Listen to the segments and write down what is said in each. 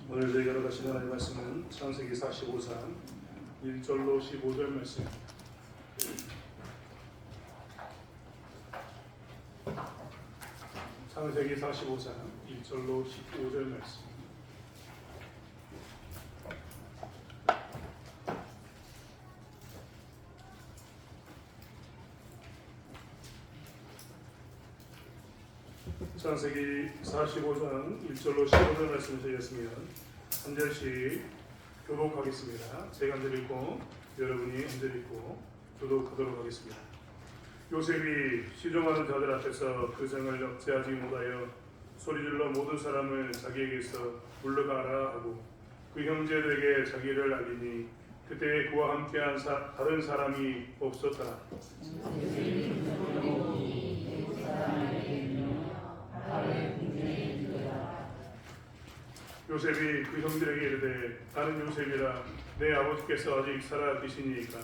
오늘 저희가 같이 하나님의 말씀은 창세기 45장 1절로 15절 말씀. 창세기 45장 1절로 15절 말씀. 창세기 45장 1절로 15절 말씀을 드렸으면 한 절씩 교독하겠습니다. 제가 한 절 읽고 여러분이 한 절 읽고 교독하도록 하겠습니다. 요셉이 시종하는 자들 앞에서 그 생을 억제하지 못하여 소리질러 모든 사람을 자기에게서 물러가라 하고 그 형제들에게 자기를 알리니 그때 그와 함께한 다른 사람이 없었더라. 요셉이 그 형들에게 이르되 나는 요셉이라 내 아버지께서 아직 살아 계시니까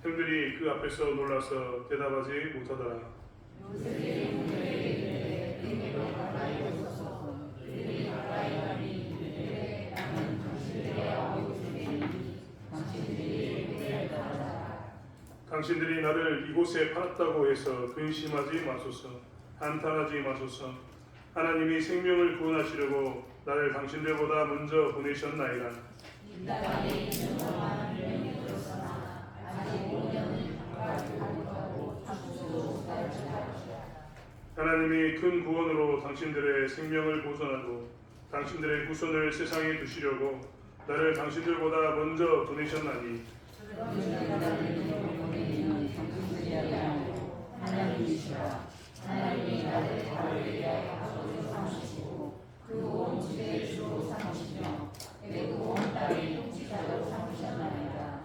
형들이 그 앞에서 놀라서 대답하지 못하더라. 당신들이 나를 이곳에 팔았다고 해서 근심하지 마소서. 한탄하지 마소서. 하나님이 생명을 구원하시려고 나를 당신들보다 먼저 보내셨나이다. 하나님이 큰 구원으로 당신들의 생명을 보존하고 당신들의 후손을 세상에 두시려고 나를 당신들보다 먼저 보내셨나니 하나님이 나를 다를 위하여 아버지로 삼으시고 그 온 지배의 주로 삼으시며 그 온 땅의 통치자로 삼으셨나이다.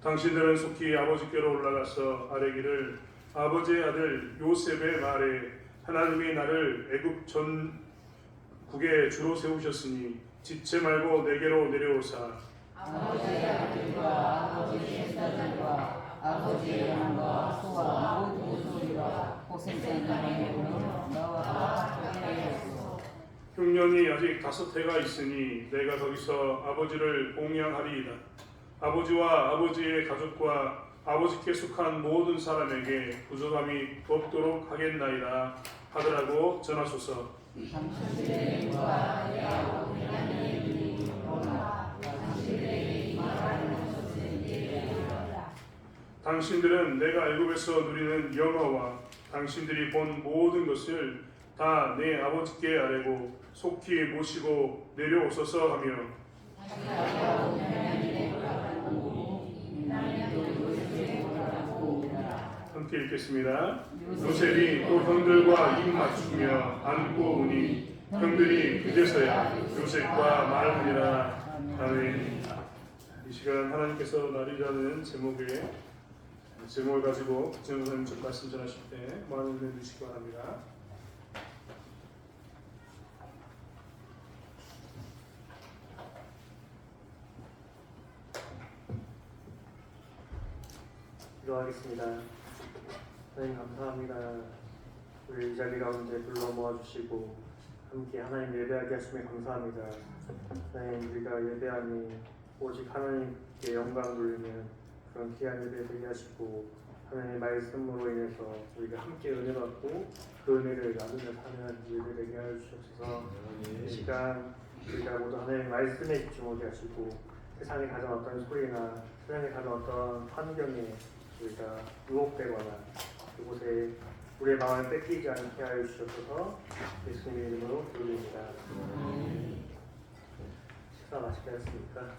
당신들은 속히 아버지께로 올라가서 아뢰기를 아버지의 아들 요셉의 말에 하나님이 나를 애굽 전국의 주로 세우셨으니 지체 말고 내게로 내려오사 아버지의 아들과 아버지의 사자들과 아버지의 양과 소와 모든 소리와 고생된 땅의 몸으로 너와 함께 하소서. 흉년이 아직 5해가 있으니 내가 거기서 아버지를 공양하리이다. 아버지와 아버지의 가족과 아버지께 속한 모든 사람에게 부족함이 없도록 하겠나이다 하더라고 전하소서. 당신들의 입과 내하고 하나님의 이름이 오라. 당신들에게 이 말하는 것은 예배하라. 당신들은 내가 애굽에서 누리는 영화와 당신들이 본 모든 것을 다 내 아버지께 아뢰고 속히 모시고 내려오소서 하며 함께 읽겠습니다. 요셉이 또 형들과 입 맞추며 안고 오니 형들이 그제서야 요셉과 말하니라. 아멘. 이 시간 하나님께서 날이라는 제목을 가지고 국제목사님 말씀 전하실 때 마음을 내주시기 바랍니다. 기도하겠습니다. 하나님 감사합니다. 우리 이 자리 가운데 불러 모아주시고 함께 하나님 예배하게 하심에 감사합니다. 하나님 우리가 예배하니 오직 하나님께 영광 돌리는 그런 귀한 예배 되게 하시고 하나님의 말씀으로 인해서 우리가 함께 은혜 받고 그 은혜를 나누며 사는 예배 되게 하여 주옵소서. 이 시간 우리가 모두 하나님의 말씀에 집중하게 하시고 세상에 가져왔던 소리나 세상에 가져왔던 환경에 우리가 유혹되거나 그곳에 우리의 마음을 뺏기지 않게 하여 주셔서 예수님의 이름으로 기도드립니다. 식사 맛있게 하셨습니까?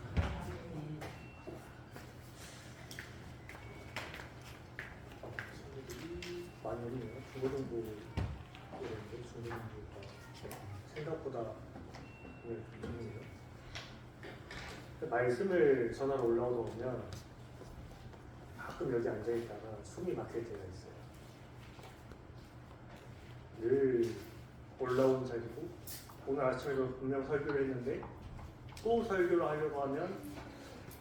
많이 어리네요. 중고등부가 생각보다 중요해요. 말씀을 전하러 올라오다 보면 가끔 여기 앉아있다가 숨이 막힐 때가 있어요. 늘 올라온 자리고 오늘 아침에도 분명 설교를 했는데 또 설교를 하려고 하면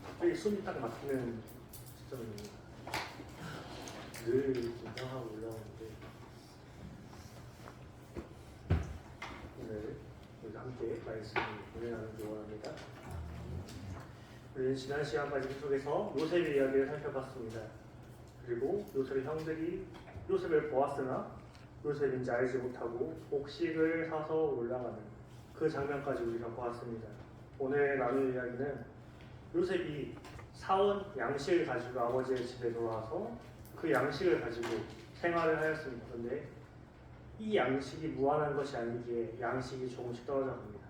갑자기 숨이 딱 막히는 시점입니다. 늘 긴장하고 올라오는데 오늘 우리가 함께 말씀을 공유하기 원합니다. 우리는 지난 시간까지 계속해서 요셉의 이야기를 살펴봤습니다. 그리고 요셉의 형들이 요셉을 보았으나 요셉인지 알지 못하고 곡식을 사서 올라가는 그 장면까지 우리가 보았습니다. 오늘 나눌 이야기는 요셉이 사온 양식을 가지고 아버지의 집에 돌아와서 그 양식을 가지고 생활을 하였습니다. 그런데 이 양식이 무한한 것이 아니기에 양식이 조금씩 떨어져 갑니다.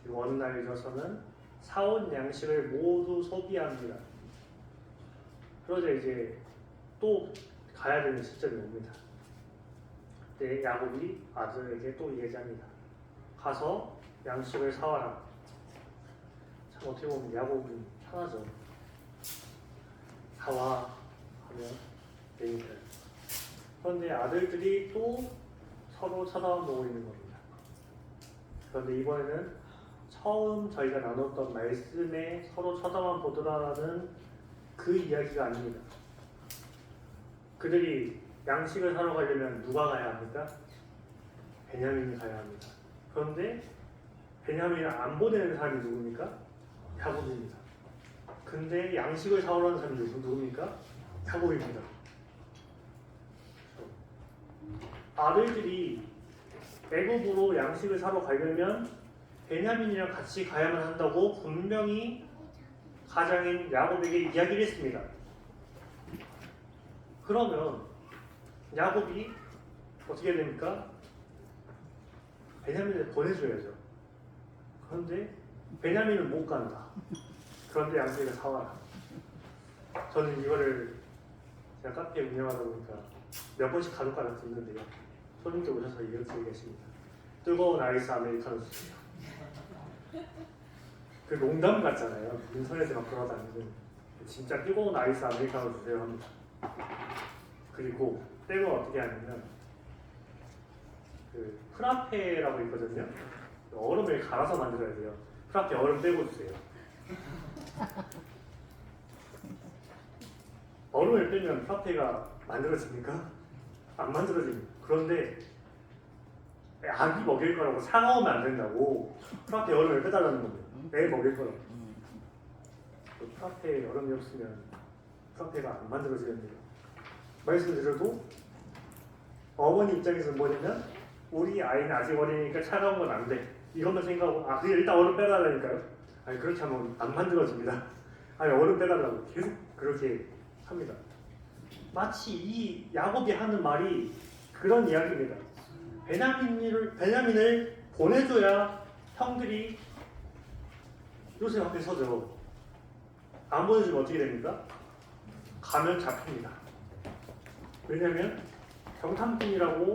그리고 어느 날 일어서는 사온 양식을 모두 소비합니다. 그러자 이제 또 가야 되는 시점이 옵니다. 그때 야곱이 아들에게 또 얘기합니다. 가서 양식을 사와라. 참 어떻게 보면 야곱은 편하죠. 사와 하면 되니까. 그런데 아들들이 또 서로 쳐다보고 있는 겁니다. 그런데 이번에는 처음 저희가 나눴던 말씀에 서로 쳐다만 보더라는 그 이야기가 아닙니다. 그들이 양식을 사러 가려면 누가 가야 합니까? 베냐민이 가야 합니다. 그런데 베냐민을 안 보내는 사람이 누굽니까? 야곱입니다. 근데 양식을 사오라는 사람이 누굽니까? 야곱입니다. 아들들이 애굽으로 양식을 사러 가려면 베냐민이랑 같이 가야만 한다고 분명히 가장인 야곱에게 이야기를 했습니다. 그러면 야곱이 어떻게 됩니까? 베냐민을 보내줘야죠. 그런데 베냐민은 못 간다. 그런데 양식을 사와라. 저는 이거를 제가 카페 운영하다 보니까 몇 번씩 가족과랑 듣는데요. 손님들 오셔서 이렇게 얘기하십니다. 뜨거운 아이스 아메리카노 주세요. 그 농담 같잖아요. 인터넷에 막 돌아다니는 진짜 뜨거운 아이스 아메리카노 주세요 합니다. 그리고 때로 어떻게 하냐면 그 프라페라고 있거든요. 얼음을 갈아서 만들어야 돼요. 프라페 얼음 빼고 주세요. 얼음을 빼면 프라페가 만들어집니까? 안 만들어집니다. 그런데 아기 먹일 거라고 사가오면 안 된다고 프라페 얼음을 빼달라는 겁니다. 애 먹일 거라고. 프라페 얼음이 없으면 프라페가 안 만들어지는데요. 말씀드려도 어머니 입장에서는 뭐냐면 우리 아이는 아직 어리니까 차가운 건 안 돼. 이것만 생각하고 그냥 일단 얼음 빼달라니까요. 아니 그렇게 하면 안 만들어집니다. 아니 얼음 빼달라고 계속 그렇게 합니다. 마치 이 야곱이 하는 말이 그런 이야기입니다. 베냐민을 보내줘야 형들이 요셉 앞에 서죠. 안 보내주면 어떻게 됩니까? 가면 잡힙니다. 왜냐하면 경탐꾼이라고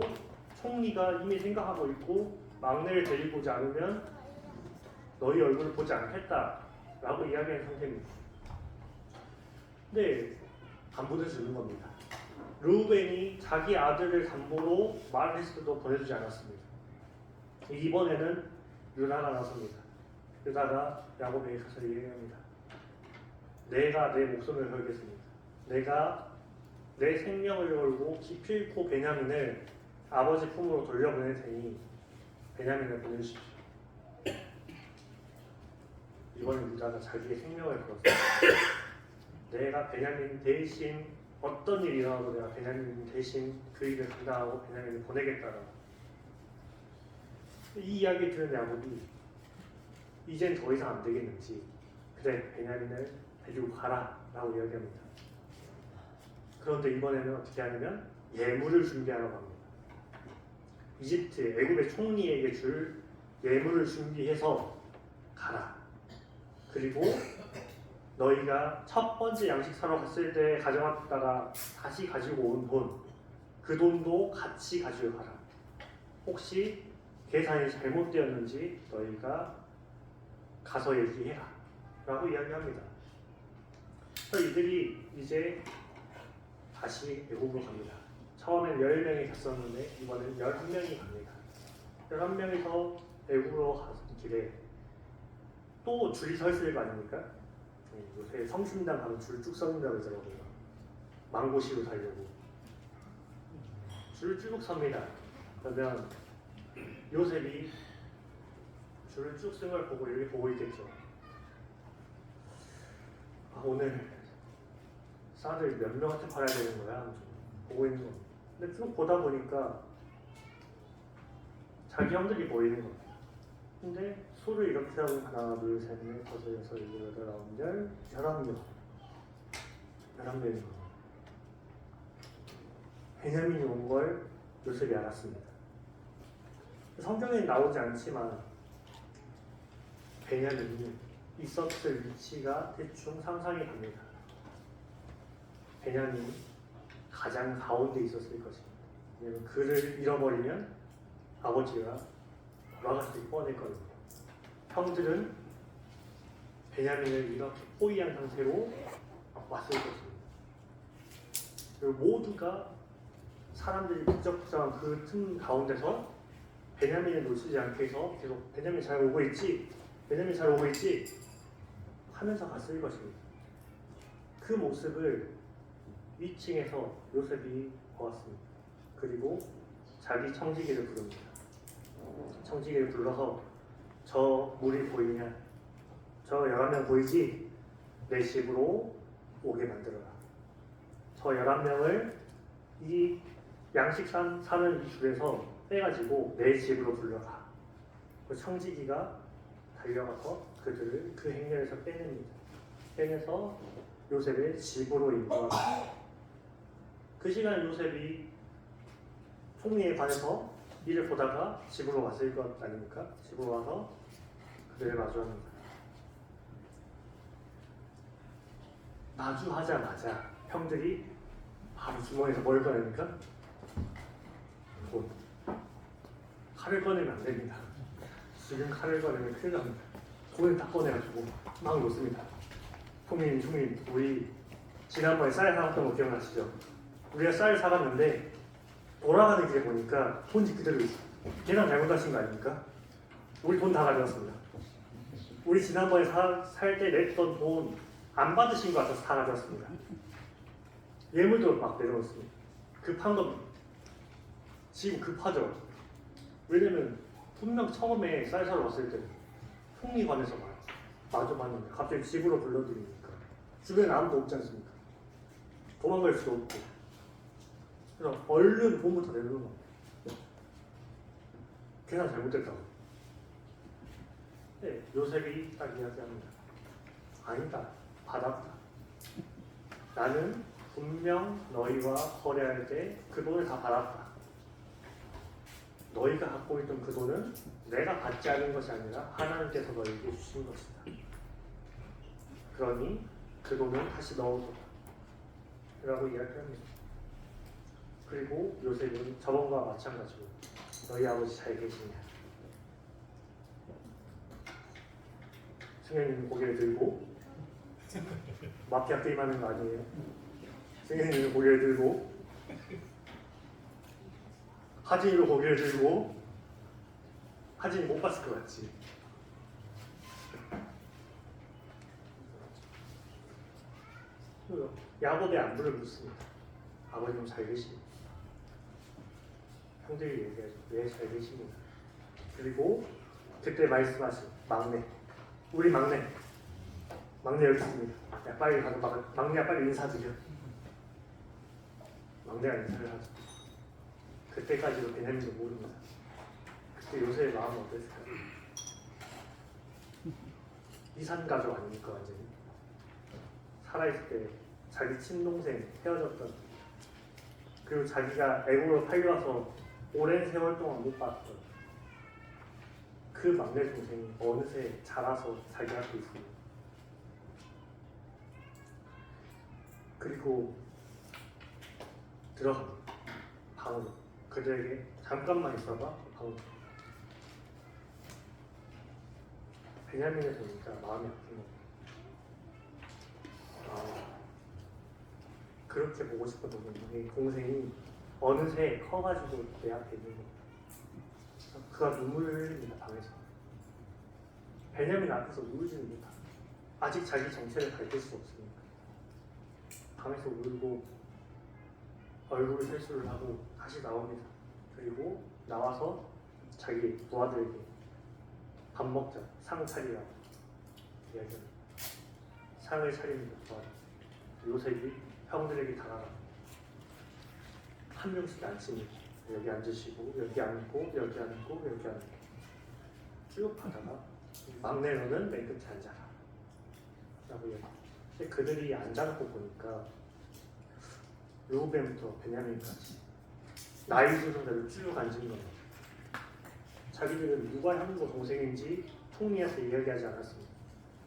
총리가 이미 생각하고 있고 막내를 데리고 오지 않으면 너희 얼굴을 보지 않겠다라고 이야기한 상태입니다. 근데 안 보내주는 겁니다. 르우벤이 자기 아들을 담보로 말을 했을 때도 보내주지 않았습니다. 이번에는 유다가 나섭니다. 유다가 야곱에게 가서 얘기합니다. 내가 내 목숨을 걸겠습니다. 내가 내 생명을 걸고 기필코 베냐민을 아버지 품으로 돌려보낼 테니 베냐민을 보내주십시오. 이번엔 유다가 자기의 생명을 걸었습니다. 내가 베냐민 대신 어떤 일이 일어나도 내가 베냐민 대신 그 일을 감당하고 베냐민을 보내겠다라고. 이 이야기 들은 야곱이 이젠 더 이상 안 되겠는지 그래 베냐민을 데리고 가라 라고 이야기합니다. 그런데 이번에는 어떻게 하냐면 예물을 준비하러 갑니다. 이집트 애굽의 총리에게 줄 예물을 준비해서 가라. 그리고 너희가 첫 번째 양식 사러 갔을 때 가져갔다가 다시 가지고 온 돈, 그 돈도 같이 가지고 가라. 혹시 계산이 잘못되었는지 너희가 가서 얘기해라 라고 이야기합니다. 그래서 이들이 이제 다시 애굽으로 갑니다. 처음엔 10명이 갔었는데 이번엔 11명이 갑니다. 11명이서 애굽으로 가는 길에 또 줄이 서 있을 거 아닙니까? 요새 성심당 가면 줄 쭉 서는다고 그러더라고요. 망고시로 살려고 줄 쭉 섭니다. 그러면 요셉이 줄을 쭉 쓴 걸 보고 이렇게 보고 있겠죠. 아, 오늘 쌀을 몇 명한테 팔아야 되는 거야? 보고 있는 거. 근데 쭉 보다 보니까 자기 형들이 보이는 거야. 근데 수를 이렇게 하고 하나, 둘, 셋, 넷, 다섯, 여섯, 일곱, 여덟, 아홉, 열, 11명. 11명인 거야. 베냐민이 온 걸 요셉이 알았습니다. 성경에 나오지 않지만 베냐민이 있었을 위치가 대충 상상이 갑니다. 베냐민이 가장 가운데 있었을 것입니다. 왜냐하면 그를 잃어버리면 아버지가 돌아가실 뻔했거든요. 형들은 베냐민을 이렇게 포위한 상태로 왔을 것입니다. 그리고 모두가 사람들이 북적북적한 그 틈 가운데서 베냐민을 놓치지 않게 해서 계속 베냐민 잘 오고 있지? 베냐민 잘 오고 있지? 하면서 갔을 것입니다. 그 모습을 위층에서 요셉이 보았습니다. 그리고 자기 청지기를 부릅니다. 청지기를 불러서 저 물이 보이냐? 저 11명 보이지? 내 집으로 오게 만들어라. 저 11명을 이 양식 사는 이 줄에서 빼가지고 내 집으로 불러라. 그 청지기가 달려가서 그들을 그 행렬에서 빼냅니다. 빼내서 요셉의 집으로 인도합니다. 그 시간에 요셉이 총리에 관해서 일을 보다가 집으로 왔을 것 아닙니까? 집으로 와서 그들을 마주합니다. 마주하자마자 형들이 바로 주머니에서 뭘 꺼냅니까? 돈. 칼을 꺼내면 안 됩니다. 지금 칼을 꺼내면 큰일 납니다. 돈을 딱 꺼내가지고 막 놓습니다. 총리님, 우리 지난번에 쌀 사갔던 거 기억나시죠? 우리가 쌀 사갔는데 돌아가는 길에 보니까 돈이 그대로 있어요. 계산 잘못하신 거 아닙니까? 우리 돈 다 가져왔습니다. 우리 지난번에 살 때 냈던 돈 안 받으신 것 같아서 다 가져왔습니다. 예물도 막 내려놓습니다. 급한 겁니다. 지금 급하죠. 왜냐면 분명 처음에 쌀 사러 왔을 때 총리관에서 마주 봤는데 갑자기 집으로 불러들이니까 주변에 아무도 없지 않습니까? 도망갈 수도 없고 그래서 얼른 돈부터 내놓는 겁니다. 계산 잘못됐다고. 네, 요셉이 딱 이야기합니다. 아니다. 받았다. 나는 분명 너희와 거래할 때 그 돈을 다 받았다. 너희가 갖고 있던 그 돈은 내가 받지 않은 것이 아니라 하나님께서 너희에게 주신 것이다. 그러니 그 돈을 다시 넣어둬라. 라고 이야기합니다. 그리고 요셉은 저번과 마찬가지로 너희 아버지 잘 계시냐? 승현이는 고개를 들고 마피아 게임하는 거 아니에요? 승현이는 고개를 들고 하진이도 고개를 들고 하진이 못 봤을 것 같지? 야곱의 안부를 묻습니다. 아버님 잘 계십니까? 형들이 얘기하죠. 네, 잘 계십니다. 그리고 그때 말씀하신 막내, 우리 막내 여기 있습니다. 야, 빨리 가서 막내야 빨리 인사드려. 막내가 인사를 하죠. 그때까지도 베냐민도 모릅니다. 그때 요셉의 마음은 어땠을까요? 이산 가족 아닙니까 완전히? 살아있을 때 자기 친동생 헤어졌던 그리고 자기가 애국으로 팔려와서 오랜 세월 동안 못 봤던 그 막내 동생이 어느새 자라서 자기 앞에 있습니다. 그리고 들어갑니다. 방으로. 그들에게 잠깐만 있어봐. 방으로. 베냐민을 보니까 마음이 아픈 겁니다. 그렇게 보고 싶었던 동생이 어느새 커가지고 내 앞에 있는 겁니다. 그가 눈물을 흘립니다. 방에서. 베냐민 앞에서 울지는 못합니다. 아직 자기 정체를 밝힐 수 없으니까. 방에서 울고 얼굴 세수를 하고 다시 나옵니다. 그리고 나와서 자기 부하들에게 밥 먹자. 상 차리라고 이야기합니다. 상을 차립니다. 요셉이 형들에게 다가가 한 명씩 앉습니다. 여기 앉으시고 여기 앉고 여기 앉고 여기 앉고 쭉 하다가 막내 너는 맨 끝에 앉아라 라고 이야기합니다. 근데 그들이 앉아놓고 보니까 루벤부터 베냐민까지 나이 순서대로 쭉 앉은 겁니다. 자기들은 누가 형이고 동생인지 총리한테 이야기하지 않았습니다.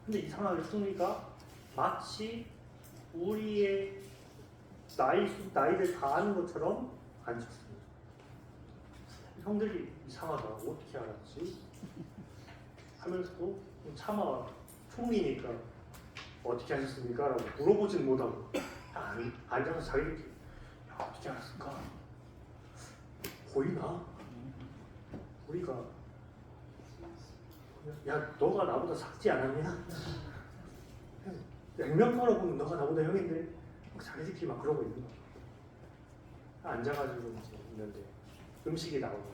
근데 이상하게 총리가 마치 우리의 나이를 다 아는 것처럼 앉혔습니다. 형들이 이상하다, 어떻게 알았지? 하면서도 차마 총리니까 어떻게 하셨습니까? 라고 물어보진 못하고 앉아서 자기들끼리 야, 어떻게 알았을까? 보이나? 우리가 야 너가 나보다 작지 않았냐? 액면가로 보면 너가 나보다 형인데 자기들끼리 막 그러고 있는 거야. 앉아가지고 이제 있는데 음식이 나오고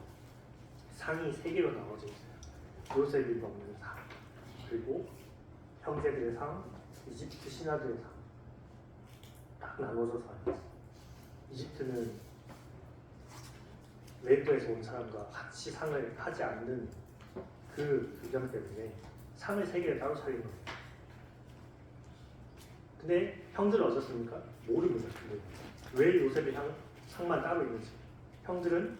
상이 3개로 나눠져 있어요. 요셉이 먹는 상, 그리고 형제들의 상, 이집트 신하들의 상 딱 나눠져서 앉았어요. 이집트는 외부에서 온 사람과 같이 상을 하지 않는 그 규정 때문에 상을 3개를 따로 차리는 거예요. 근데 형들은 어떻습니까? 모릅니다. 근데 왜 요셉이 상만 따로 있는지. 형들은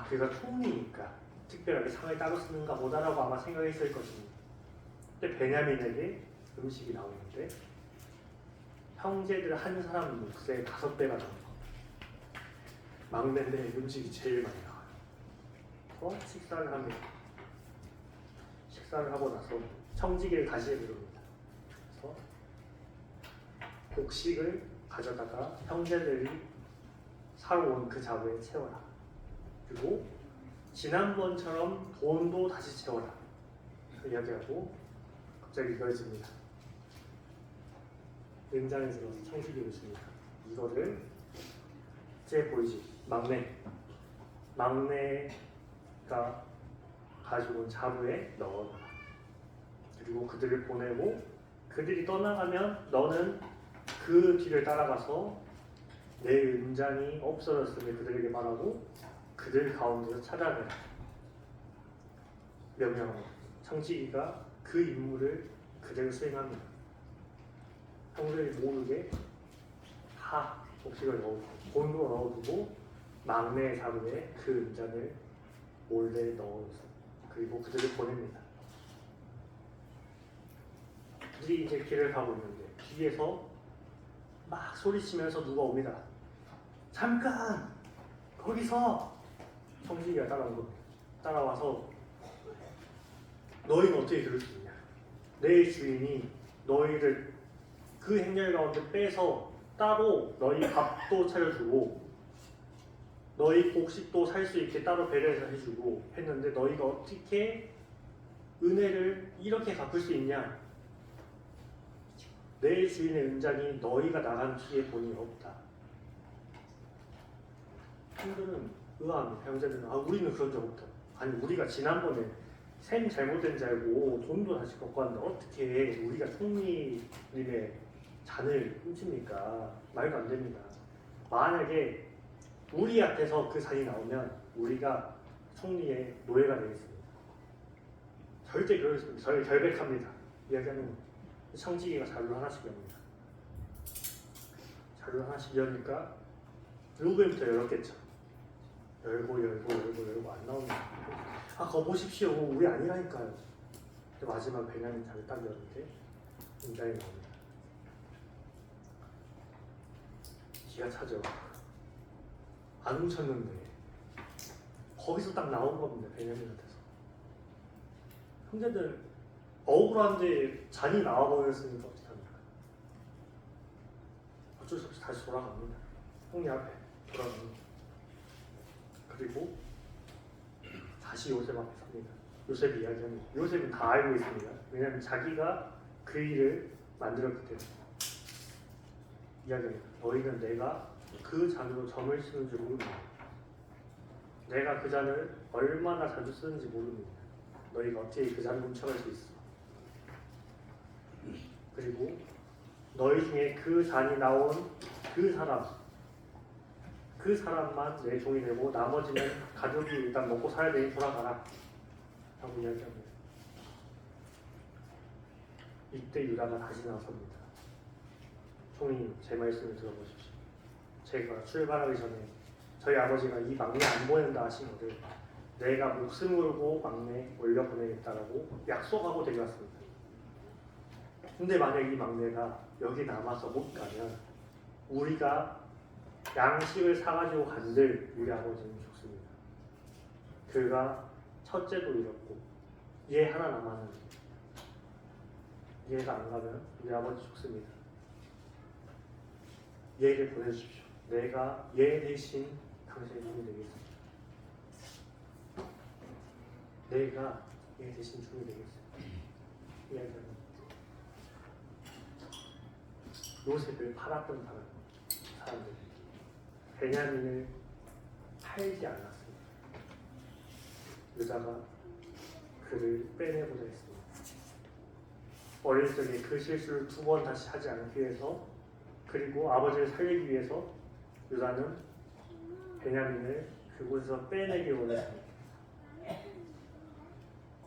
그가 총리니까 특별하게 상을 따로 쓰는가 보다라고 아마 생각했을 것입니다. 근데 베냐민에게 음식이 나오는데 형제들 한 사람 몫의 5배가 나옵니다. 막내인데 음식이 제일 많이 나와요. 식사를 합니다. 식사를 하고 나서 청지기를 다시 부릅니다. 그래서 곡식을 가져다가 형제들이 사러 온 그 자루에 채워라. 그리고 지난번처럼 돈도 다시 채워라. 이야기하고 갑자기 이어집니다. 은장에서 청지기를 줍니다. 이거를 이제 보이지? 막내가 가지고 온 자루에 넣어라. 그리고 그들을 보내고 그들이 떠나가면 너는 그 뒤를 따라가서 내 은장이 없어졌음을 그들에게 말하고 그들 가운데서 찾아내라. 명령하고 청지기가 그 임무를 그대로 수행합니다. 형들이 모르게 다 곡식을 넣어두고 돈도 넣어두고 막내의 자루에 그 은장을 몰래 넣어서 그리고 그들을 보냅니다. 그들이 이제 길을 가고 있는데 뒤에서 막 소리치면서 누가 옵니다. 잠깐! 거기서! 청지기가 따라온 겁니다. 따라와서 너희는 어떻게 그럴 수 있냐? 내 주인이 너희를 그 행렬 가운데 빼서 따로 너희 밥도 차려주고 너희 곡식도 살 수 있게 따로 배려해서 해주고 했는데 너희가 어떻게 은혜를 이렇게 갚을 수 있냐? 내 주인의 은장이 너희가 나간 뒤에 본이 없다. 형들은 의아합니다. 형제들은 우리는 그런 적 없다. 아니 우리가 지난번에 셈 잘못된 줄 알고 돈도 다시 갖고 왔는데 어떻게 우리가 총리님의 잔을 훔칩니까? 말도 안 됩니다. 만약에 우리 앞에서 그 잔이 나오면 우리가 총리의 노예가 되겠습니다. 절대 그러겠습니다. 저희 결백합니다. 이야기하는 청지기가 자루를 하나씩 엽니다. 자루를 하나씩 여니까 루벤부터 열었겠죠. 열고 안 나옵니다. 거 보십시오. 우리 아니라니까요. 근데 마지막 베냐민 자를 딱 열는데 은장이 나옵니다. 기가 차죠. 안 훔쳤는데 거기서 딱 나온 겁니다. 베냐민한테서. 형제들 억울한데 잔이 나와버렸으니까 어떡합니까? 어쩔 수 없이 다시 돌아갑니다. 형님 앞에 돌아갑니다. 그리고 다시 요셉 앞에 섭니다. 요셉이 이야기합니다. 요셉은 다 알고 있습니다. 왜냐하면 자기가 그 일을 만들었기 때문에. 이야기합니다. 너희는 내가 그 잔으로 점을 쓰는 줄 모릅니다. 내가 그 잔을 얼마나 자주 쓰는지 모릅니다. 너희가 어떻게 그 잔을 훔쳐갈 수 있어? 그리고 너희 중에 그 잔이 나온 그 사람만 내 종이 되고 나머지는 가족이 일단 먹고 살아야 되니 돌아가라 라고 이야기합니다. 이때 유다가 다시 나섭니다. 총리님, 제 말씀을 들어보십시오. 제가 출발하기 전에 저희 아버지가 이 막내 안 보낸다 하시거든 내가 목숨 걸고 막내 올려보내겠다라고 약속하고 데려왔습니다. 근데 만약 이 막내가 여기 남아서 못 가면 우리가 양식을 사가지고 간들 우리 아버지는 죽습니다. 그가 첫째도 잃었고 얘 하나 남았는데 얘가 안 가면 우리 아버지 죽습니다. 얘를 보내주십시오. 내가 얘 대신 당신의 종이 되겠습니다. 내가 얘 대신 종이 되겠습니다. 이야기합니다. 요셉을 팔았던 사람들 베냐민을 팔지 않았습니다. 유다가 그를 빼내고자 했습니다. 어릴 적에 그 실수를 2번 다시 하지 않기 위해서 그리고 아버지를 살리기 위해서 유다는 베냐민을 그곳에서 빼내기 원했습니다.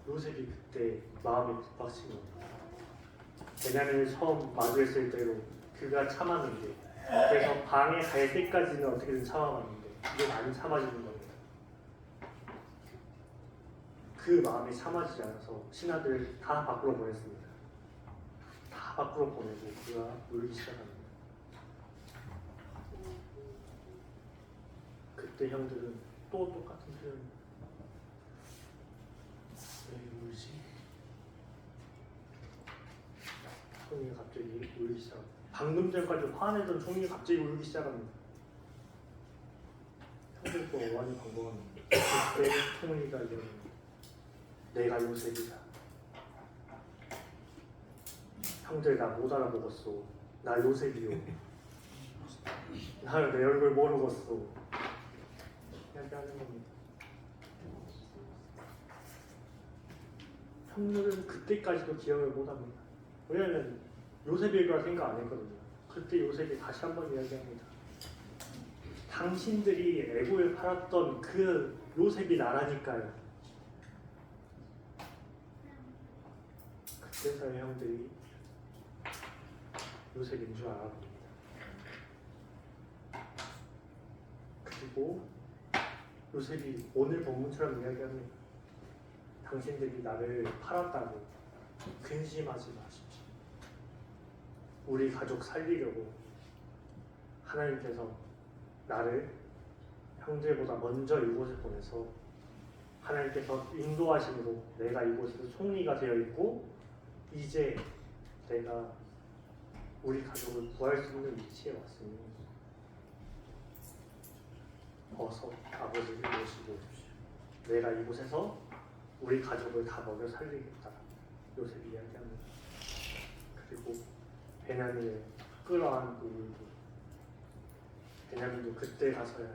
요셉이 그때 마음이 급박친 겁니다. 베냐민을 처음 마주했을 때로 그가 참았는데 그래서 방에 갈 때까지는 어떻게든 참아봤는데 이제 안 참아지는 겁니다. 그 마음이 참아지지 않아서 신하들을 다 밖으로 보냈습니다. 다 밖으로 보내고 그가 울기 시작합니다. 그때 형들은 또 똑같은 표현. 왜 울지? 총리가 갑자기 울기 시작합니다. 방금 전까지 화내던 총리가 갑자기 울기 시작합니다. 형들도 어안이 번거합니다. 그때 총리가 이러는 내가 요셉이다. 형들 나 못 알아보겠소. 나 요셉이요. 나를 내 얼굴 모르겠소. 이야기하는 겁니다. 형들은 그때까지도 기억을 못합니다. 왜냐하면 요셉일 거라 생각 안 했거든요. 그때 요셉이 다시 한번 이야기합니다. 당신들이 애고에 팔았던 그 요셉이 나라니까요. 그때서야 형들이 요셉인 줄 알아봅니다. 그리고 요셉이 오늘 본문처럼 이야기합니다. 당신들이 나를 팔았다고 근심하지 마십시오. 우리 가족 살리려고 하나님께서 나를 형제보다 먼저 이곳에 보내서 하나님께서 인도하심으로 내가 이곳에서 총리가 되어 있고 이제 내가 우리 가족을 구할 수 있는 위치에 왔으니 어서 아버지를 모시고 오십시오. 내가 이곳에서 우리 가족을 다 먹여 살리겠다. 요셉이 이야기합니다. 그리고 베냐민을 끌어안고 울고 베냐민도 그때 가서야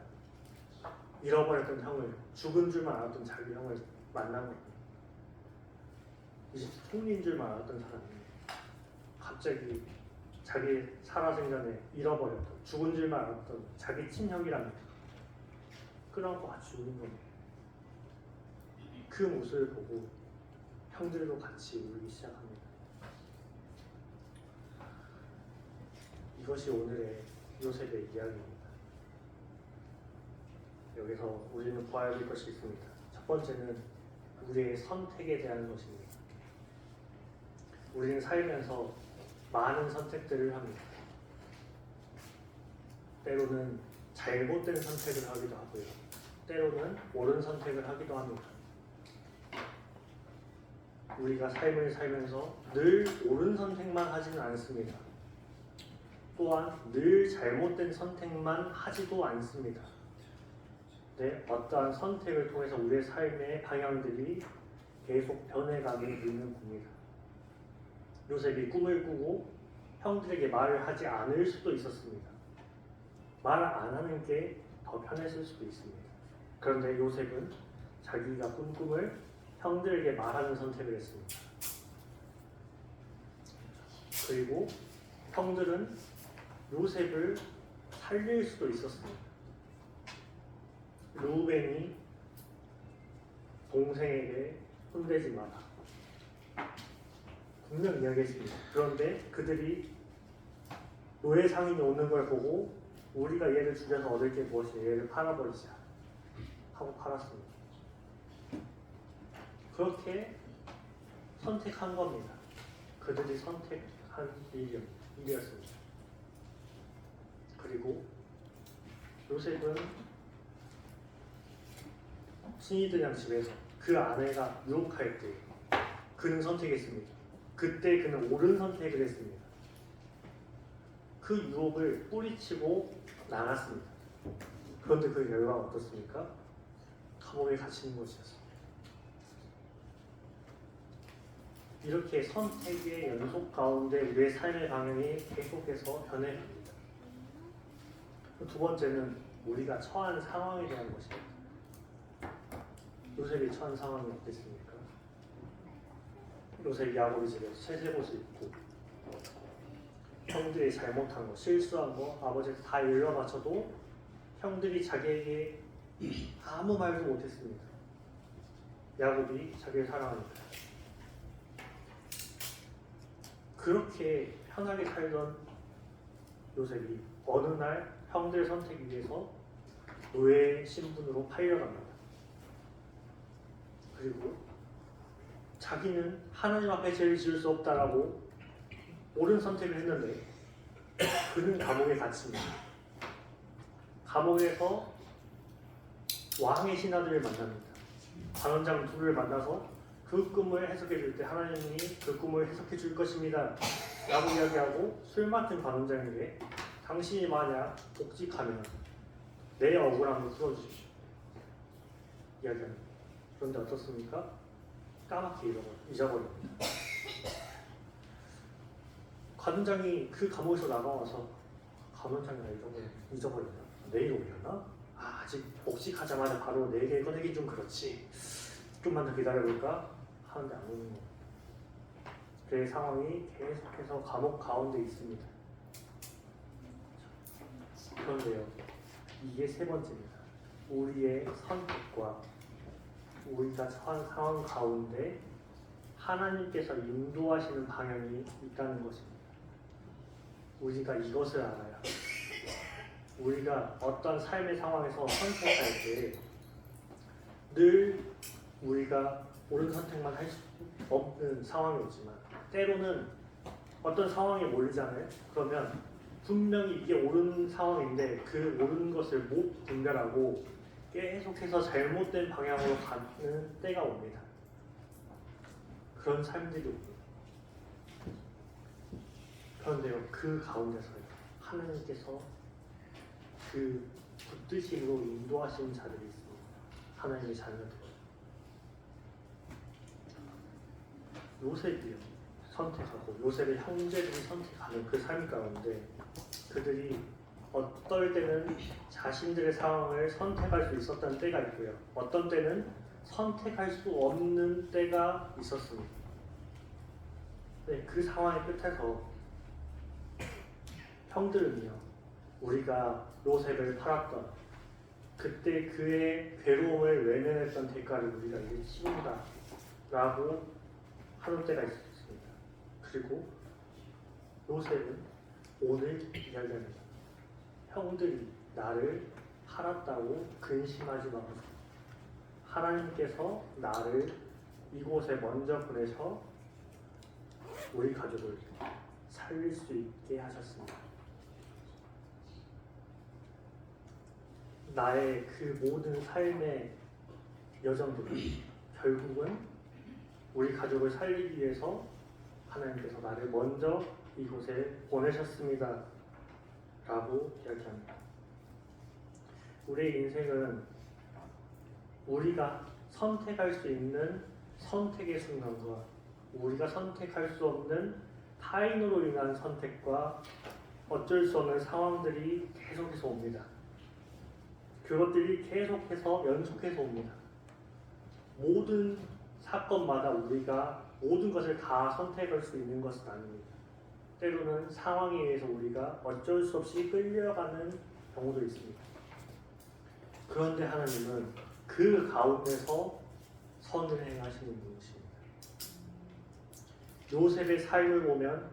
잃어버렸던 형을 죽은 줄만 알았던 자기 형을 만난 겁니다. 이제 총리인 줄만 알았던 사람이 갑자기 자기 살아생전에 잃어버렸던 죽은 줄만 알았던 자기 친형이랍니다. 끌어안고 같이 우는 겁니다. 그 모습을 보고 형들도 같이 울기 시작합니다. 이것이 오늘의 요셉의 이야기입니다. 여기서 우리는 보아야 할 것이 있습니다. 첫 번째는 우리의 선택에 대한 것입니다. 우리는 살면서 많은 선택들을 합니다. 때로는 잘못된 선택을 하기도 하고요. 때로는 옳은 선택을 하기도 합니다. 우리가 삶을 살면서 늘 옳은 선택만 하지는 않습니다. 또한 늘 잘못된 선택만 하지도 않습니다. 네, 어떠한 선택을 통해서 우리의 삶의 방향들이 계속 변해가게 되는 겁니다. 요셉이 꿈을 꾸고 형들에게 말을 하지 않을 수도 있었습니다. 말 안 하는 게 더 편했을 수도 있습니다. 그런데 요셉은 자기가 꾼 꿈을 형들에게 말하는 선택을 했습니다. 그리고 형들은 요셉을 살릴 수도 있었습니다. 루벤이 동생에게 혼내지 마라. 분명 이야기했습니다. 그런데 그들이 노예 상인이 오는 걸 보고 우리가 얘를 죽여서 얻을 게 무엇이냐, 얘를 팔아버리자 하고 팔았습니다. 그렇게 선택한 겁니다. 그들이 선택한 일이었습니다. 그리고 요셉은 신이들이랑 집에서 그 아내가 유혹할 때 그는 선택했습니다. 그때 그는 옳은 선택을 했습니다. 그 유혹을 뿌리치고 나갔습니다. 그런데 그 결과가 어떻습니까? 감옥에 갇히는 것이었습니다. 이렇게 선택의 연속 가운데 우리의 삶의 방향이 계속해서 변해갑니다. 두 번째는 우리가 처한 상황에 대한 것입니다. 요셉이 처한 상황이 어땠습니까? 요셉이 야곱의 집에서 채색옷을 입고 형들이 잘못한 거, 실수한 거 아버지한테 다 일러 바쳐도 형들이 자기에게 아무 말도 못했습니다. 야곱이 자기를 사랑하니까. 그렇게 편하게 살던 요셉이 어느 날 형들의 선택 위해서 노예 신분으로 팔려갑니다. 그리고 자기는 하나님 앞에 죄를 지을 수 없다라고 옳은 선택을 했는데 그는 감옥에 갇힙니다. 감옥에서 왕의 신하들을 만납니다. 관원장 둘을 만나서 그 꿈을 해석해 줄 때 하나님이 그 꿈을 해석해 줄 것입니다 라고 이야기하고 술 맡은 관원장에게 당신이 만약 복직하면 내 억울함을 풀어주십시오 이야기합니다. 그런데 어떻습니까? 까맣게 잊어버립니다. 관원장이 그 감옥에서 나가와서 관원장이 나 잊어버렸나? 내일 오려나? 아직 복직하자마자 바로 내게 꺼내기 좀 그렇지. 좀만 더 기다려볼까? 하는데 안 오는 거예요. 그 상황이 계속해서 감옥 가운데 있습니다. 그런데요, 이게 세 번째입니다. 우리의 선택과 우리가 처한 상황 가운데 하나님께서 인도하시는 방향이 있다는 것입니다. 우리가 이것을 알아야 우리가 어떤 삶의 상황에서 선택할 때 늘 우리가 옳은 선택만 할 수 없는 상황이 오지만 때로는 어떤 상황에 몰리잖아요. 그러면 분명히 이게 옳은 상황인데 그 옳은 것을 못 분별하고 계속해서 잘못된 방향으로 가는 때가 옵니다. 그런 삶들이 옵니다. 그런데요, 그 가운데서요, 하나님께서 그 붙드심으로 인도하시는 자들이 있습니다. 하나님의 자녀들. 요셉이요, 선택하고 요셉의 형제들이 선택하는 그 삶 가운데 그들이 어떨 때는 자신들의 상황을 선택할 수 있었던 때가 있고요. 어떤 때는 선택할 수 없는 때가 있었습니다. 네, 그 상황의 끝에서 형들은요, 우리가 요셉을 팔았던 그때 그의 괴로움을 외면했던 대가를 우리가 이제 치운다 라고 하는 때가 있었습니다. 그리고 요셉은 오늘 이야기합니다. 형들이 나를 팔았다고 근심하지 마라. 하나님께서 나를 이곳에 먼저 보내서 우리 가족을 살릴 수 있게 하셨습니다. 나의 그 모든 삶의 여정들이 결국은 우리 가족을 살리기 위해서 하나님께서 나를 먼저 이곳에 보내셨습니다 라고 이야기합니다. 우리의 인생은 우리가 선택할 수 있는 선택의 순간과 우리가 선택할 수 없는 타인으로 인한 선택과 어쩔 수 없는 상황들이 계속해서 옵니다. 그것들이 계속해서 연속해서 옵니다. 모든 사건마다 우리가 모든 것을 다 선택할 수 있는 것은 아닙니다. 때로는 상황에 의해서 우리가 어쩔 수 없이 끌려가는 경우도 있습니다. 그런데 하나님은 그 가운데서 선을 행하시는 분이십니다. 요셉의 삶을 보면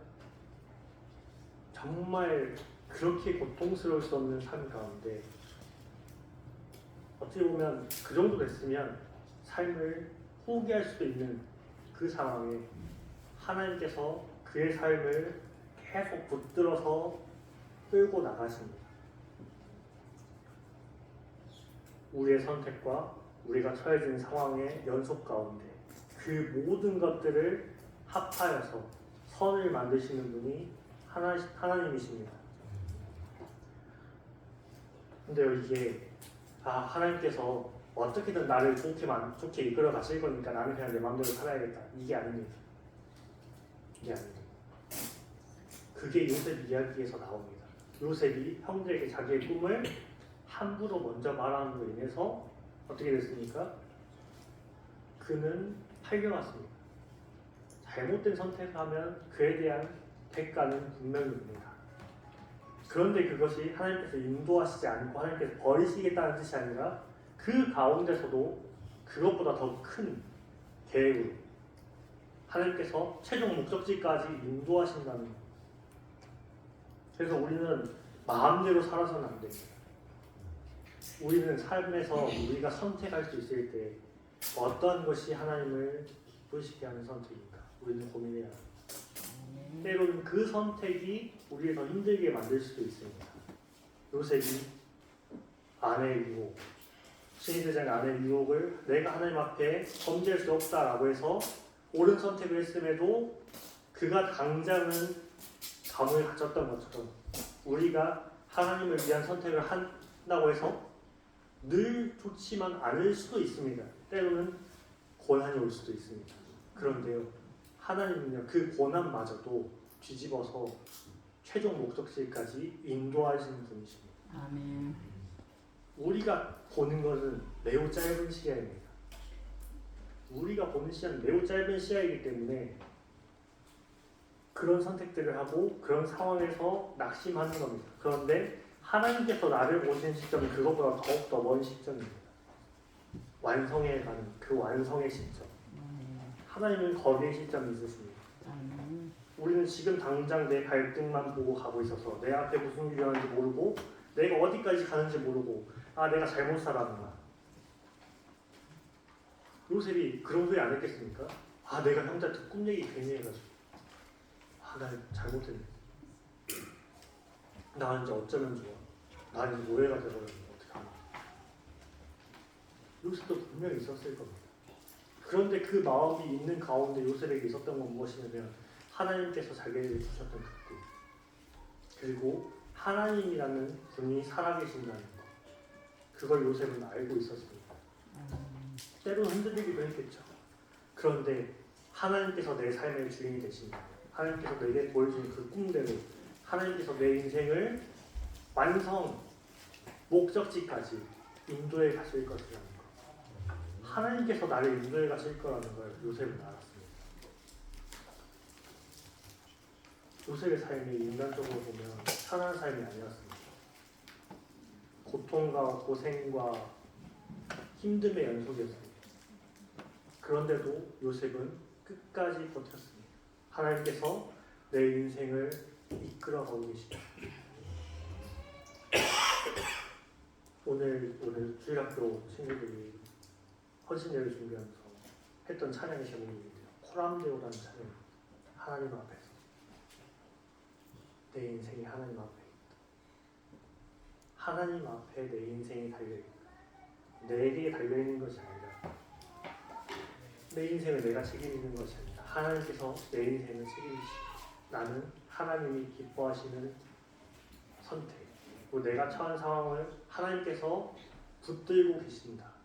정말 그렇게 고통스러울 수 없는 삶 가운데 어떻게 보면 그 정도 됐으면 삶을 포기할 수도 있는 그 상황에 하나님께서 그의 삶을 계속 붙들어서 끌고 나가십니다. 우리의 선택과 우리가 처해진 상황의 연속 가운데 그 모든 것들을 합하여서 선을 만드시는 분이 하나님이십니다. 근데요, 이게 하나님께서 어떻게든 나를 좋게 이끌어 가실 거니까 나는 그냥 내 마음대로 살아야겠다. 이게 아닙니다. 이게 아닙니다. 그게 요셉 이야기에서 나옵니다. 요셉이 형들에게 자기의 꿈을 함부로 먼저 말함으로 인해서 어떻게 됐습니까? 그는 팔려갔습니다. 잘못된 선택을 하면 그에 대한 대가는 분명히 옵니다. 그런데 그것이 하나님께서 인도하시지 않고 하나님께서 버리시겠다는 뜻이 아니라 그 가운데서도 그것보다 더 큰 계획으로 하나님께서 최종 목적지까지 인도하신다는 것. 그래서 우리는 마음대로 살아서는 안 됩니다. 우리는 삶에서 우리가 선택할 수 있을 때 어떤 것이 하나님을 기쁘시게 하는 선택인가 우리는 고민해야 합니다. 때로는 그 선택이 우리를 더 힘들게 만들 수도 있습니다. 요셉이 아내의 유혹, 신이대장의 아내의 유혹을 내가 하나님 앞에 범죄할 수 없다라고 해서 옳은 선택을 했음에도 그가 당장은 감을 가졌던 것처럼 우리가 하나님을 위한 선택을 한다고 해서 늘 좋지만 않을 수도 있습니다. 때로는 고난이 올 수도 있습니다. 그런데요, 하나님은요 그 고난마저도 뒤집어서 최종 목적지까지 인도하시는 분이십니다. 아멘. 우리가 보는 것은 매우 짧은 시야입니다. 우리가 보는 시야는 매우 짧은 시야이기 때문에 그런 선택들을 하고 그런 상황에서 낙심하는 겁니다. 그런데 하나님께서 나를 보시는 시점은 그것보다 더욱더 먼 시점입니다. 완성해 가는 그 완성의 시점. 하나님은 거기에 시점이 있으십니다. 우리는 지금 당장 내 발등만 보고 가고 있어서 내 앞에 무슨 일이 일어나는지 모르고 내가 어디까지 가는지 모르고 내가 잘못 살았나. 요셉이 그런 소리 안 했겠습니까? 내가 형제한테 꿈 얘기 괜히 해가지고 나 잘못했네. 나 이제 어쩌면 좋아. 나 이제 노예가 돼버렸는데 어떡하나. 요셉도 분명히 있었을 겁니다. 그런데 그 마음이 있는 가운데 요셉에게 있었던 건 무엇이냐면 하나님께서 자기를 주셨던 그 꿈, 그리고 하나님이라는 분이 살아계신다는 것, 그걸 요셉은 알고 있었습니다. 때로는 흔들리기도 했겠죠. 그런데 하나님께서 내 삶의 주인이 되신다. 하나님께서 내게 보여주는 그 꿈대로 하나님께서 내 인생을 완성, 목적지까지 인도해 가실 것이라는 것. 하나님께서 나를 인도해 가실 거라는 걸 요셉은 알았습니다. 요셉의 삶이 인간적으로 보면 편한 삶이 아니었습니다. 고통과 고생과 힘듦의 연속이었습니다. 그런데도 요셉은 끝까지 버텼습니다. 하나님께서 내 인생을 이끌어가고 계십니다. 오늘 주일학교 친구들이 헌신예를 준비하면서 했던 찬양의 제목이 있는데요. 코람데오라는 찬양. 하나님 앞에서 내 인생이 하나님 앞에 있다. 하나님 앞에 내 인생이 달려있다. 내게 달려있는 것이 아니라 내 인생을 내가 책임지는 것이 아니라 하나님께서 내 인생을 책임지시고 나는 하나님이 기뻐하시는 선택, 그리고 내가 처한 상황을 하나님께서 붙들고 계신다.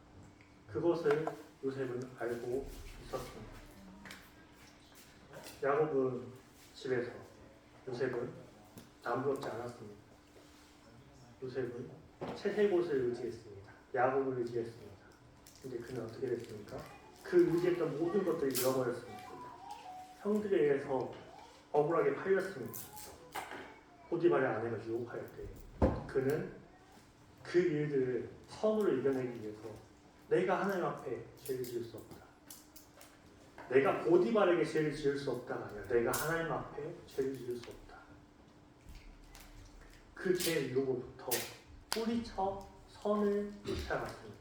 그것을 요셉은 알고 있었습니다. 야곱은 집에서, 요셉은 아무렇지 않았습니다. 요셉은 채색옷을 의지했습니다. 야곱을 의지했습니다. 근데 그는 어떻게 됐습니까? 그 의지했던 모든 것들을 잃어버렸습니다. 형들에 의해서 억울하게 팔렸습니다. 보디발의 아내가 유혹할 때 그는 그 일들을 선으로 이겨내기 위해서 내가 하나님 앞에 죄를 지을 수 없다. 내가 보디발에게 죄를 지을 수 없다가 아니라 내가 하나님 앞에 죄를 지을 수 없다. 그 죄의 유혹으로부터 뿌리쳐 선을 쫓아갔습니다.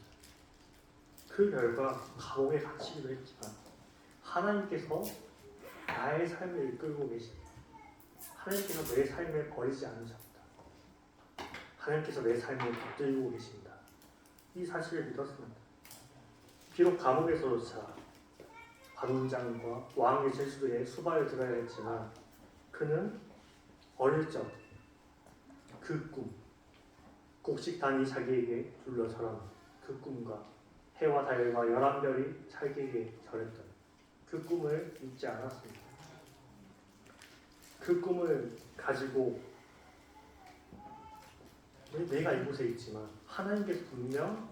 그 결과 감옥에 갇히기도 했지만 하나님께서 나의 삶을 이끌고 계십니다. 하나님께서 내 삶을 버리지 않으셨다. 하나님께서 내 삶을 붙들고 계십니다. 이 사실을 믿었습니다. 비록 감옥에서조차 관원장과 왕의 제수에 수발을 들어야 했지만 그는 어릴 적 그 꿈, 곡식단이 자기에게 둘러서란 그 꿈과 해와 달과 11별이 자기에게 절했던 그 꿈을 잊지 않았습니다. 그 꿈을 가지고 내가 이곳에 있지만 하나님께서 분명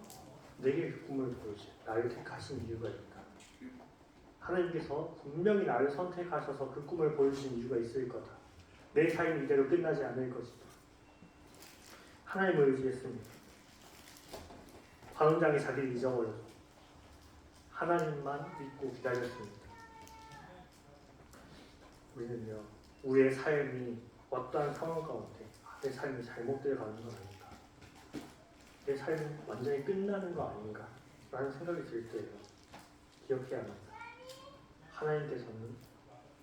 내게 그 꿈을 보여주시 나를 택하신 이유가 있다. 하나님께서 분명히 나를 선택하셔서 그 꿈을 보여주신 이유가 있을 거다. 내 삶이 이대로 끝나지 않을 것이다. 하나님을 의지했습니다. 관원장이 자기를 잊어버렸고 하나님만 믿고 기다렸습니다. 우리는요, 우리의 삶이 어떠한 상황 가운데 내 삶이 잘못되어 가는 건 아닌가, 내 삶이 완전히 끝나는 거 아닌가 라는 생각이 들 때예요. 기억해야 합니다. 하나님께서는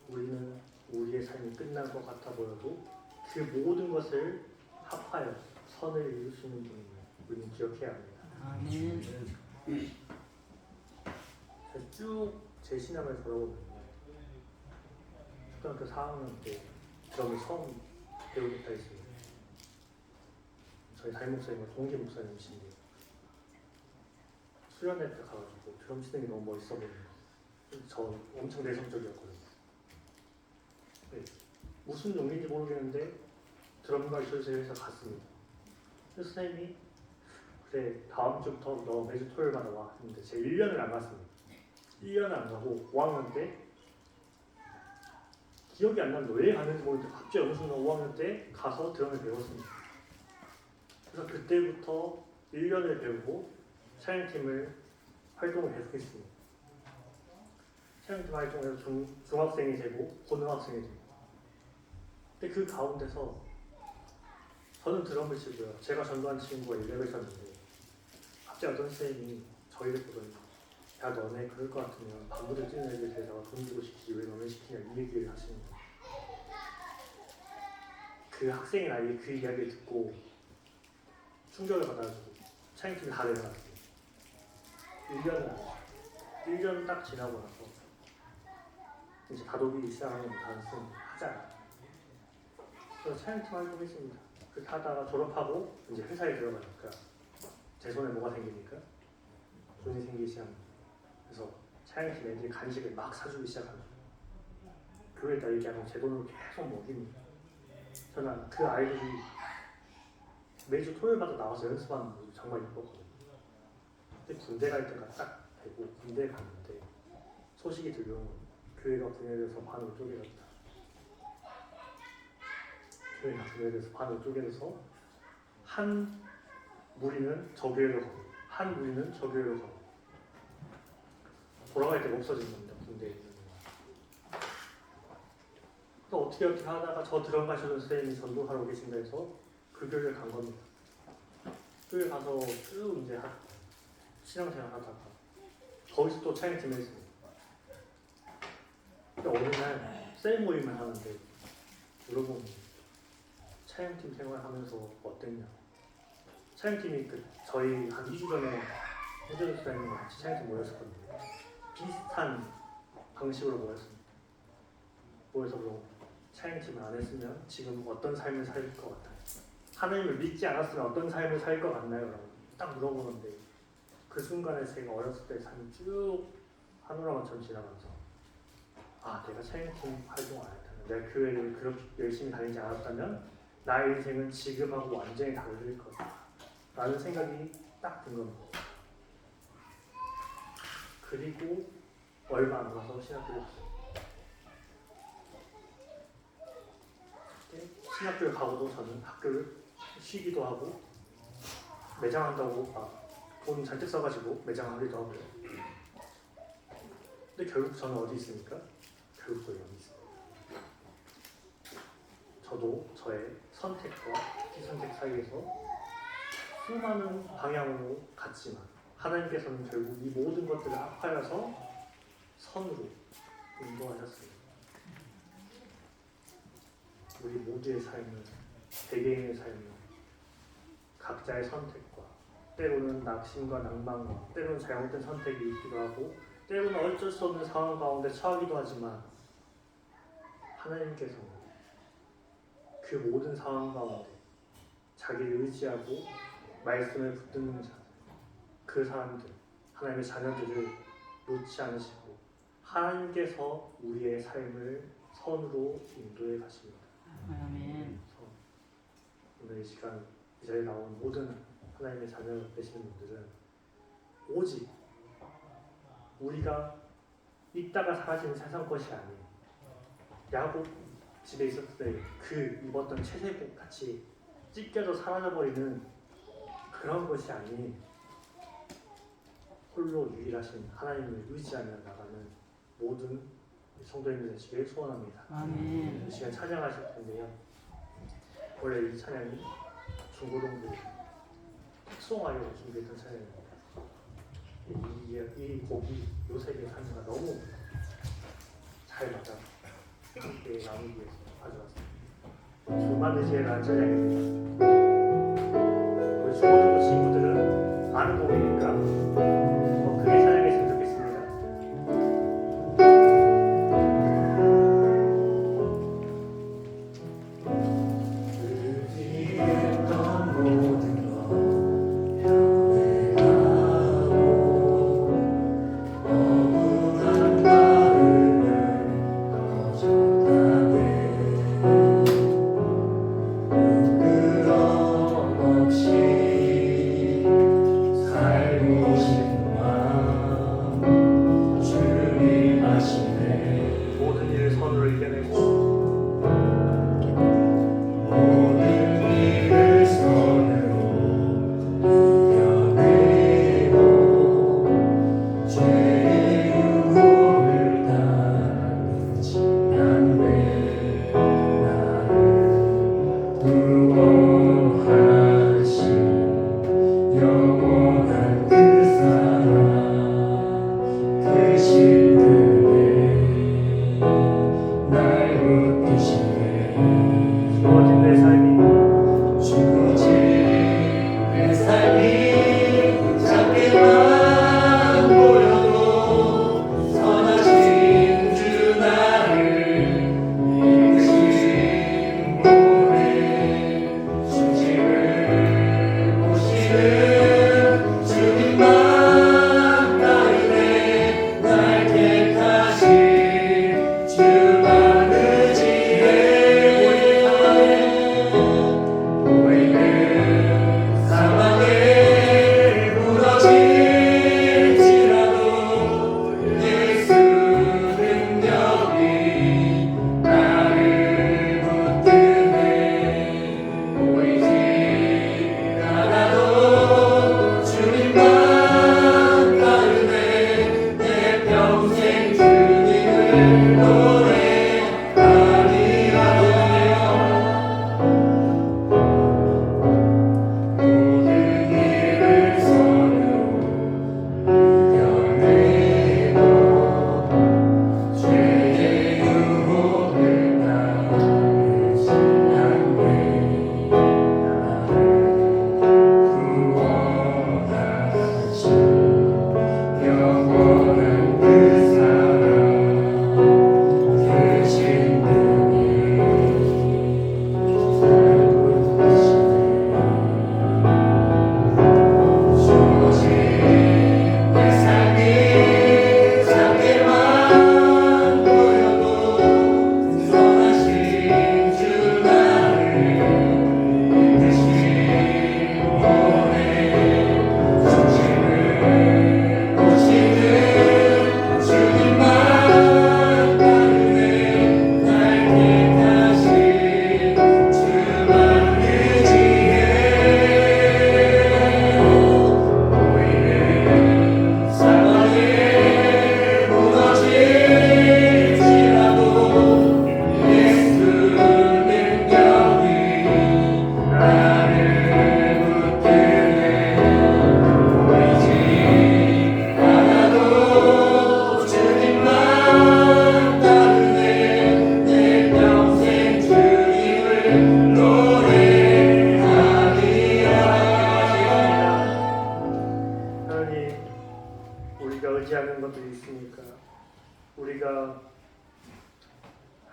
우리는 우리의 삶이 끝난 것 같아 보여도 그 모든 것을 합하여 선을 이루시는 분임을 우리는 기억해야 합니다. 아멘. 쭉 제 신앙을 돌아보면요, 초등학교 4학년 때 드럼을 처음 배우겠다 했습니다. 저희 담임 목사님과 동기 목사님이신데 수련회 때 가가지고 드럼 치는 게 너무 멋있어 보이는 거예요. 저 엄청 내성적이었거든요. 네. 무슨 용기인지 모르겠는데 드럼과 이쇼를 해서 갔습니다. 그래서 선생님이 그래 다음 주부터 너 매주 토요일마다 와 했는데 제가 1년을 안 갔습니다. 1년을 안 가고 5학년 때 기억이 안 나는데 왜 가는지 모르겠는데 갑자기 어느 순간 5학년 때 가서 드럼을 배웠습니다. 그래서 그때부터 1년을 배우고 찬양팀을 활동을 계속했습니다. 찬양팀 활동에서 중학생이 되고 고등학생이 되고, 근데 그 가운데서 저는 드럼을 치고요. 제가 전도한 친구가 1렙을 쳤는데 갑자기 어떤 선생님이 저희를 보더니 야 너네 그럴 것 같으면 방구를 뛰는 애들 데려다가 돈 주고 시키지 왜 너네 시키냐 이 얘기를 하시는 거예요. 그 학생의 나이에 그 이야기를 듣고 충격을 받아가지고 찬양팀이 다 내려갔습니다. 1년을 안 했어요. 1년 딱 지나고 나서 이제 다독이기 시작하는 단순 하자. 그래서 찬양팀 활동했습니다. 그렇게 하다가 졸업하고 이제 회사에 들어가니까 제 손에 뭐가 생기니까 돈이 생기기 시작합니다. 그래서 찬양팀 애들이 간식을 막 사주기 시작합니다. 교회에다 얘기하면 제 돈으로 계속 먹입니다. 저는 그 아이들이 매주 토요일마다 나와서 연습하는 모습이 정말 이뻤거든요. 근데 군대 갈 때가 딱 되고 군대에 갔는데 소식이 들려오면 교회가 분열돼서 반으로 쪼개졌다. 교회가 분열돼서 반으로 쪼개져서 한 무리는 저 교회로 가고 한 무리는 저 교회로 가고 돌아갈 데가 없어진 겁니다. 군대에 있는 거. 또 어떻게 하다가 저 드럼 가시는 선생님이 전도하러 계신다 해서 그 교회를 간 겁니다. 교회 가서 쭉 이제 신앙생활 하다가 거기서 또 찬양팀을 했습니다. 근데 어느 날 셀 모임을 하는데 여러분 찬양팀 생활하면서 어땠냐? 찬양팀이 저희 한 2주 전에 호주 수사님과 같이 찬양팀 모였었거든요. 비슷한 방식으로 모였습니다. 모여서 뭐 찬양팀을 안 했으면 지금 어떤 삶을 살 것 같아요? 하나님을 믿지 않았으면 어떤 삶을 살 것 같나요? 라고 딱 물어보는데 그 순간에 제가 어렸을 때 삶이 쭉 하늘나라처럼 지나가면서 아 내가 찬양팀 활동 안 했다면 내가 교회를 그렇게 열심히 다니지 않았다면 나의 인생은 지금하고 완전히 다를 거다 라는 생각이 딱 든 겁니다. 그리고 얼마 안 남아서 신학교를 갔어요. 신학교를 가고도 저는 학교를 쉬기도 하고 매장한다고 돈 잔뜩 써가지고 매장하기도 하고요. 근데 결국 저는 어디 있습니까? 결국 또 여기 있습니다. 저도 저의 선택과 비선택 사이에서 수많은 방향으로 갔지만 하나님께서는 결국 이 모든 것들을 합하여서 선으로 인도하셨습니다. 우리 모두의 삶은, 개개인의 삶은 각자의 선택과 때로는 낙심과 낭만과 때로는 잘못된 선택이 있기도 하고 때로는 어쩔 수 없는 상황 가운데 처하기도 하지만 하나님께서는 그 모든 상황 가운데 자기를 의지하고 말씀을 붙드는 자, 그 사람들, 하나님의 자녀들을 놓지 않으시고 하나님께서 우리의 삶을 선으로 인도해 가십니다. 아멘. 오늘 이 시간 이 자리에 나온 모든 하나님의 자녀 되시는 분들은 오직 우리가 있다가 사라지는 세상 것이 아닌 야곱 집에 있었을 때 그 입었던 채색옷 같이 찢겨져 사라져버리는 그런 것이 아닌 홀로 유일하신 하나님을 의지하며 나가는 모든 성도님들 되시길 소원합니다. 아멘. 이 시간 찬양하실 텐데요. 원래 이 찬양이 중고등부 특송하려고 준비했던 찬양입니다. 이 곡이 요셉의 삶과 너무 잘 맞아 함께 나누기 위해서 가져왔습니다. 주만 의지해라는 찬양입니다. 우리 중고등부 친구들은 아는 곡이니까 크게 찬양했으면 좋겠습니다. 의지했던 모든 것 변해가고 억울한 마음은 거절하네. 부끄럼 없이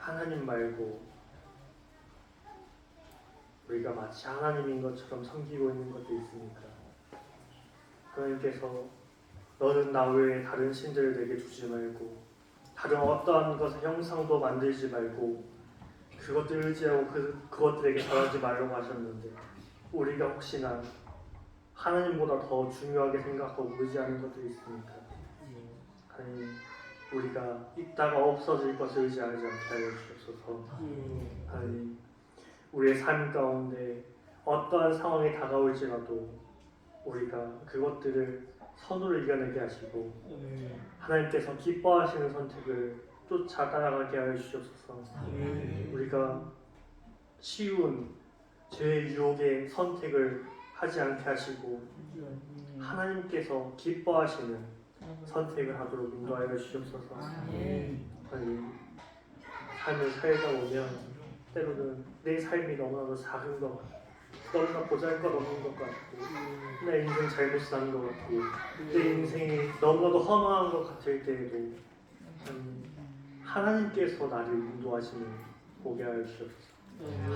하나님 말고 우리가 마치 하나님인 것처럼 섬기고 있는 것도 있습니까? 하나님께서 너는 나 외에 다른 신들을 내게 주지 말고 다른 어떠한 것의 형상도 만들지 말고 그것들을 의지하고 그것들에게 절하지 말라고 하셨는데 우리가 혹시나 하나님보다 더 중요하게 생각하고 의지하는 것들이 있습니까? 하나님, 우리가 있다가 없어질 것을 의지하지 않게 하여 주옵소서. 하나님, 우리의 삶 가운데 어떠한 상황이 다가올지라도 우리가 그것들을 선으로 이겨내게 하시고 하나님께서 기뻐하시는 선택을 쫓아 따라가게 하여 주옵소서. 우리가 쉬운 죄의 유혹의 선택을 하지 않게 하시고 하나님께서 기뻐하시는 선택을 하도록 인도하여 주옵소서. 하나님, 삶을 살다 보면 때로는 내 삶이 너무나도 작은 것 같고 너무나 보잘것없는 것 같고 내 인생 잘못 산 것 같고 내 인생이 너무나도 허망한 것 같을 때에도 하나님께서 나를 인도하심을 보게 하여 주옵소서.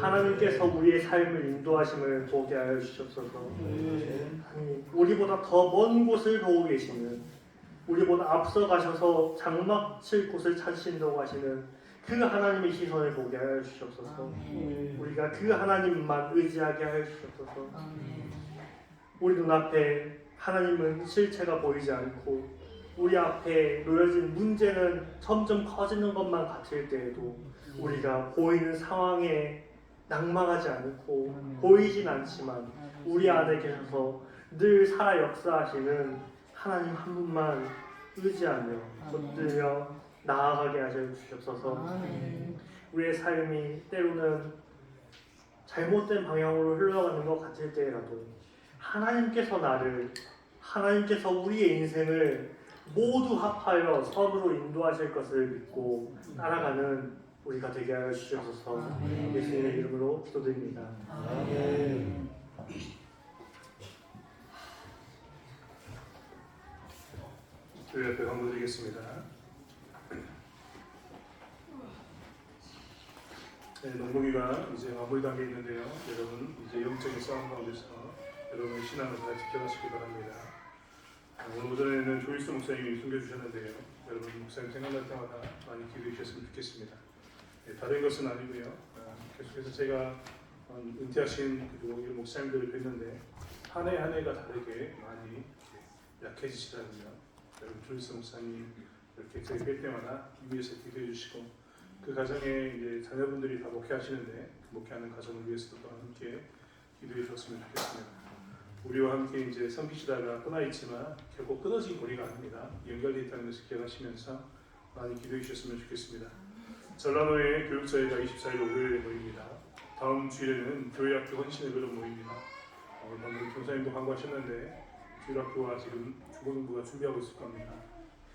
하나님께서 우리의 삶을 인도하심을 보게 하여 주옵소서. 하나님, 우리보다 더 먼 곳을 보고 계시는 우리보다 앞서 가셔서 장막 칠 곳을 찾으신다고 하시는 그 하나님의 시선을 보게 하여 주옵소서. 우리가 그 하나님만 의지하게 하여 주옵소서. 우리 눈앞에 하나님은 실체가 보이지 않고 우리 앞에 놓여진 문제는 점점 커지는 것만 같을 때에도 우리가 보이는 상황에 낭망하지 않고 보이진 않지만 우리 안에 계셔서 늘 살아 역사하시는 하나님 한 분만 의지하며 붙들며 나아가게 하여 주옵소서. 우리의 삶이 때로는 잘못된 방향으로 흘러가는 것 같을 때라도 하나님께서 우리의 인생을 모두 합하여 선으로 인도하실 것을 믿고 따라가는 우리가 되게 하여 주옵소서. 예수님의 이름으로 기도드립니다. 주의 앞에 감사드리겠습니다. 네, 농구기가 이제 마무리 단계에 있는데요. 여러분 이제 영적인 싸움 가운데서 여러분의 신앙을 잘 지켜가시기 바랍니다. 오늘 오전에는 조일수 목사님이 숨겨주셨는데요. 여러분 목사님 생각날 때마다 많이 기도해 주셨으면 좋겠습니다. 네, 다른 것은 아니고요. 계속해서 제가 은퇴하신 그리고 이 목사님들을 뵀는데 한 해 한 해가 다르게 많이 약해지시더라고요. 여러분 조일수 목사님 이렇게 저희 뵐 때마다 위에서 기도해 주시고 그 가정에 이제 자녀분들이 다 목회하시는데 그 목회하는 가정을 위해서도 또한 함께 기도해 주었으면 좋겠습니다. 우리와 함께 이제 섬기시다가 떠나 있지만 결국 끊어진 고리가 아닙니다. 연결되어 있다는 것을 기억하시면서 많이 기도해 주셨으면 좋겠습니다. 전라도의 교육자회가 24일 월요일에 모입니다. 다음 주일에는 교회학교 헌신의 그런 모입니다. 방금 교사님도 광고하셨는데 주일학교와 지금 중고등부가 준비하고 있을 겁니다.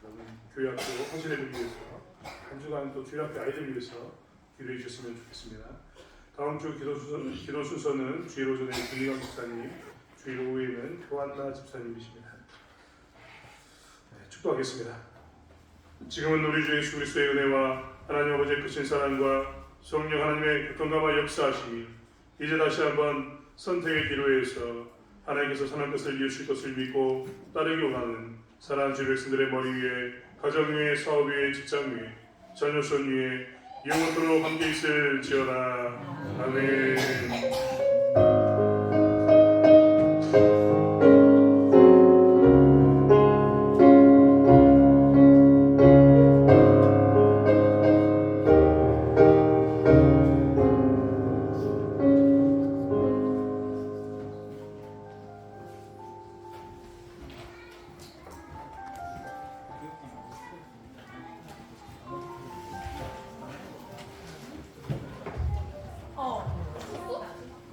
그러면 교회학교 헌신을 위해서 한 주간 또 주일학교 아이들 위해서 기도해 주셨으면 좋겠습니다. 다음 주 기도 순서는 주일 오전에 김희경 집사님, 주일 오후에는 교한나 집사님이십니다. 네, 축도하겠습니다. 지금은 우리 주 예수 그리스도의 은혜와 하나님 아버지의 크신 사랑과 성령 하나님의 교통감화 역사하심이 이제 다시 한번 선택의 기로에서 하나님께서 선한 것을 이루실 것을 믿고 따르기 원하는 사랑하는 주 백성들의 머리 위에, 가정 위에, 사업 위에, 직장 위에, 자녀손 위에 영원토록 함께 있을지어다. 아멘.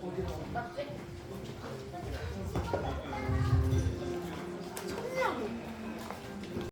어디로 갔지?